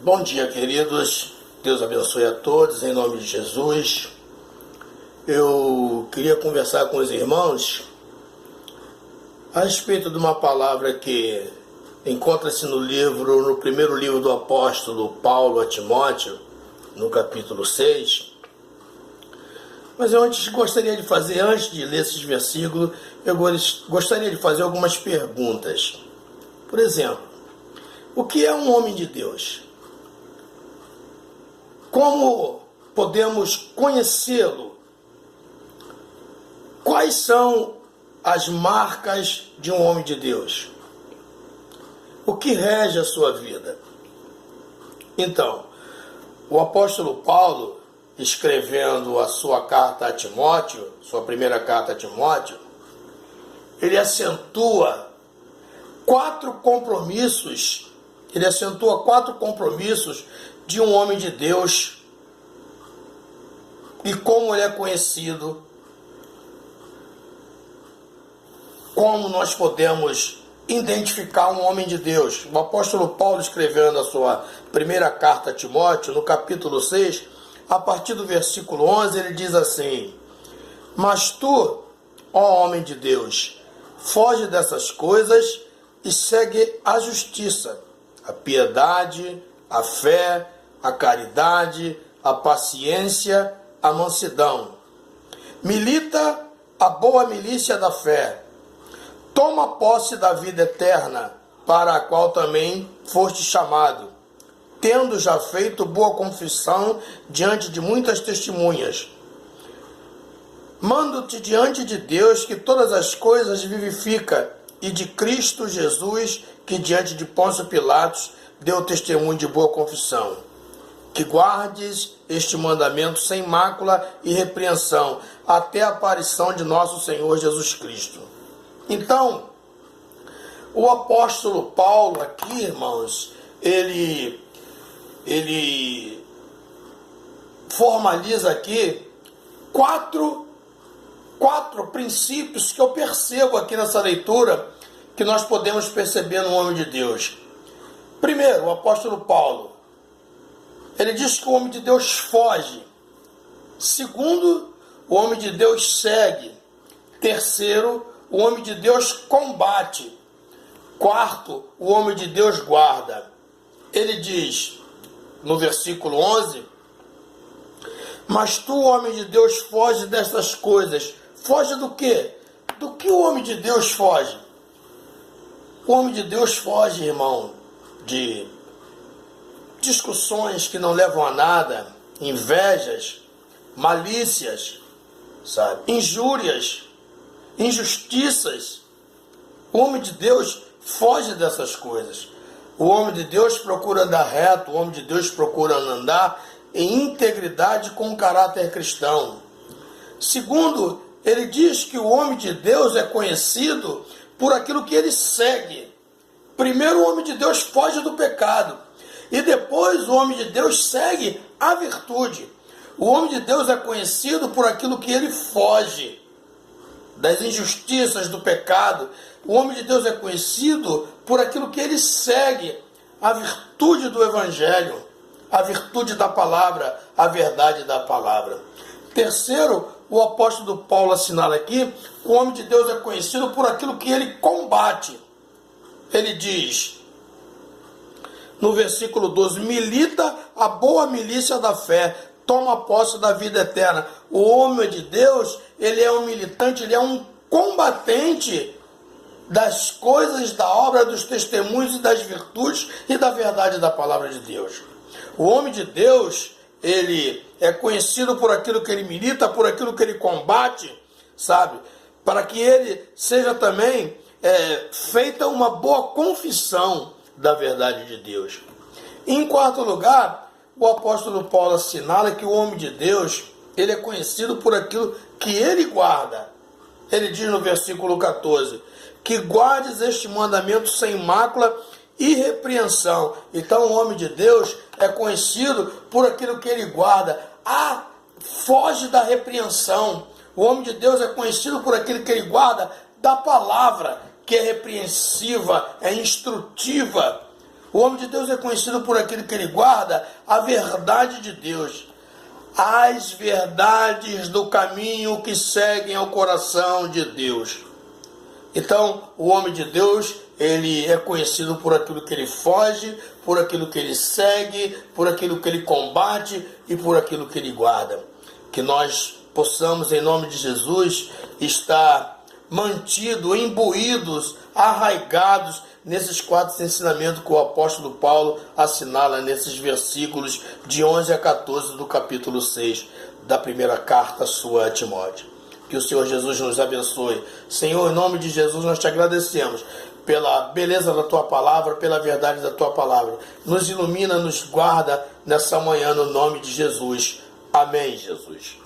Bom dia, queridos. Deus abençoe a todos, em nome de Jesus. Eu queria conversar com os irmãos a respeito de uma palavra que encontra-se no primeiro livro do apóstolo Paulo a Timóteo, no capítulo 6. Mas eu gostaria de ler esses versículos, eu gostaria de fazer algumas perguntas. Por exemplo, o que é um homem de Deus? Como podemos conhecê-lo? Quais são as marcas de um homem de Deus? O que rege a sua vida? Então, o apóstolo Paulo, escrevendo a sua carta a Timóteo, sua primeira carta a Timóteo, ele acentua quatro compromissos de um homem de Deus e como ele é conhecido, como nós podemos identificar um homem de Deus. O apóstolo Paulo, escrevendo a sua primeira carta a Timóteo, no capítulo 6, a partir do versículo 11, ele diz assim: Mas tu, ó homem de Deus, foge dessas coisas e segue a justiça, a piedade, a fé, a caridade, a paciência, a mansidão. Milita a boa milícia da fé. Toma posse da vida eterna, para a qual também foste chamado, tendo já feito boa confissão diante de muitas testemunhas. Mando-te diante de Deus que todas as coisas vivifica, e de Cristo Jesus, que diante de Pôncio Pilatos deu testemunho de boa confissão, que guardes este mandamento sem mácula e repreensão, até a aparição de nosso Senhor Jesus Cristo. Então, o apóstolo Paulo aqui, irmãos, ele formaliza aqui quatro princípios que eu percebo aqui nessa leitura, que nós podemos perceber no homem de Deus. Primeiro, o apóstolo Paulo, ele diz que o homem de Deus foge. Segundo, o homem de Deus segue. Terceiro, o homem de Deus combate. Quarto, o homem de Deus guarda. Ele diz, no versículo 11, Mas tu, homem de Deus, foge dessas coisas. Foge do quê? Do que o homem de Deus foge? O homem de Deus foge, irmão, de discussões que não levam a nada, invejas, malícias, sabe? Injúrias, injustiças. O homem de Deus foge dessas coisas. O homem de Deus procura andar reto, o homem de Deus procura andar em integridade com o caráter cristão. Segundo, ele diz que o homem de Deus é conhecido por aquilo que ele segue. Primeiro, o homem de Deus foge do pecado. E depois, o homem de Deus segue a virtude. O homem de Deus é conhecido por aquilo que ele foge das injustiças, do pecado. O homem de Deus é conhecido por aquilo que ele segue, a virtude do Evangelho, a virtude da palavra, a verdade da palavra. Terceiro, o apóstolo Paulo assinala aqui, o homem de Deus é conhecido por aquilo que ele combate. Ele diz, no versículo 12, milita a boa milícia da fé, toma posse da vida eterna. O homem de Deus, ele é um militante, ele é um combatente das coisas, da obra, dos testemunhos e das virtudes e da verdade da palavra de Deus. O homem de Deus, ele é conhecido por aquilo que ele milita, por aquilo que ele combate, sabe? Para que ele seja também feita uma boa confissão da verdade de Deus. Em quarto lugar, o apóstolo Paulo assinala que o homem de Deus, ele é conhecido por aquilo que ele guarda. Ele diz no versículo 14, que guardes este mandamento sem mácula e repreensão. Então o homem de Deus é conhecido por aquilo que ele guarda. Foge da repreensão. O homem de Deus é conhecido por aquilo que ele guarda da palavra, que é repreensiva, é instrutiva. O homem de Deus é conhecido por aquilo que ele guarda a verdade de Deus, as verdades do caminho que seguem ao coração de Deus. Então, o homem de Deus, ele é conhecido por aquilo que ele foge, por aquilo que ele segue, por aquilo que ele combate e por aquilo que ele guarda. Que nós possamos, em nome de Jesus, estar mantidos, imbuídos, arraigados nesses 4 ensinamentos que o apóstolo Paulo assinala nesses versículos de 11 a 14 do capítulo 6 da primeira carta sua a Timóteo. Que o Senhor Jesus nos abençoe. Senhor, em nome de Jesus, nós te agradecemos pela beleza da tua palavra, pela verdade da tua palavra. Nos ilumina, nos guarda nessa manhã, no nome de Jesus. Amém, Jesus.